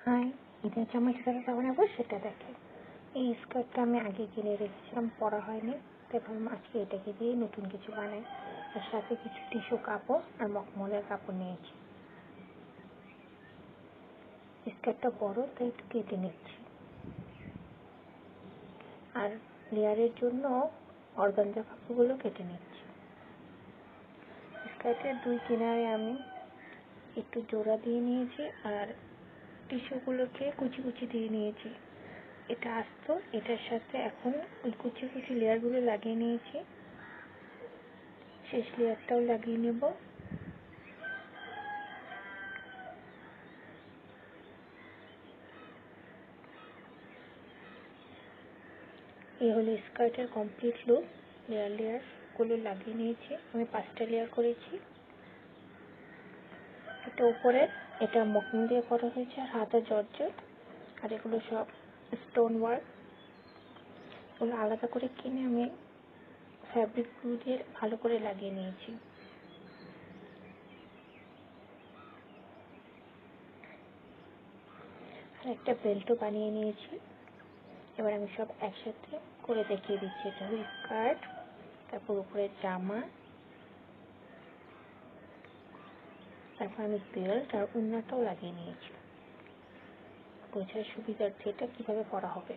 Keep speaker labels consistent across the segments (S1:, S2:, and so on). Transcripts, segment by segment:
S1: High, ঈদের জামা কিভাবে বানাবো সেটা দেখে। এই স্কার্টটা আমি আগে কিনে রেখেছিলাম, পরা হয়নি, তাই ভাবলাম আজকে এটাকে দিয়ে নতুন কিছু বানাই। তার সাথে কিছু টিস্যু কাপড় আর মখমলের কাপড় নিয়েছি। স্কার্টটা বড়, তাই একটু কেটে নিচ্ছি। আর লেয়ারের জন্য অর্গানজা কাপড়গুলো কেটে নিচ্ছি। স্কার্টের দুই কিনারে আমি একটু জোড়া দিয়ে নিয়েছি আর টিস্যুগুলোকে কুচি কুচি দিয়ে নিয়েছি। এটা আস্ত, এটার সাথে এখন ওই কুচি কুচি লেয়ারগুলো লাগিয়ে নিয়েছি। শেষ লেয়ারটাও লাগিয়ে নেব। এই হলো স্কার্টের কমপ্লিট লুক। লেয়ার গুলো লাগিয়ে নিয়েছি, আমি 5টা লেয়ার করেছি। এটা উপরে, এটা মখমল দিয়ে করা হয়েছে আর হাতা জর্জেট, আর এগুলো সব স্টোন ওয়ার্ক। এগুলো আলাদা করে কিনে আমি ফ্যাব্রিক গ্লু দিয়ে ভালো করে লাগিয়ে নিয়েছি। আর একটা বেল্টও বানিয়ে নিয়েছি। এবার আমি সব একসাথে করে দেখিয়ে দিচ্ছি। এটা হলো স্কার্ট, তারপর উপরে জামা, তারপর আমি বেল্ট আর ওড়নাটাও লাগিয়ে নিয়েছি। বোঝার সুবিধার্থে এটা কিভাবে করা হবে।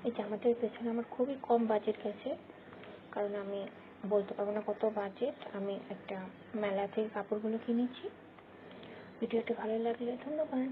S1: এই জামাটার পেছনে আমার খুবই কম বাজেট গেছে, কারণ আমি বলতে পারবো না কত বাজেট। আমি একটা মেলা থেকে কাপড়গুলো কিনেছি। ভিডিওটা ভালো লাগলে ধন্যবাদ।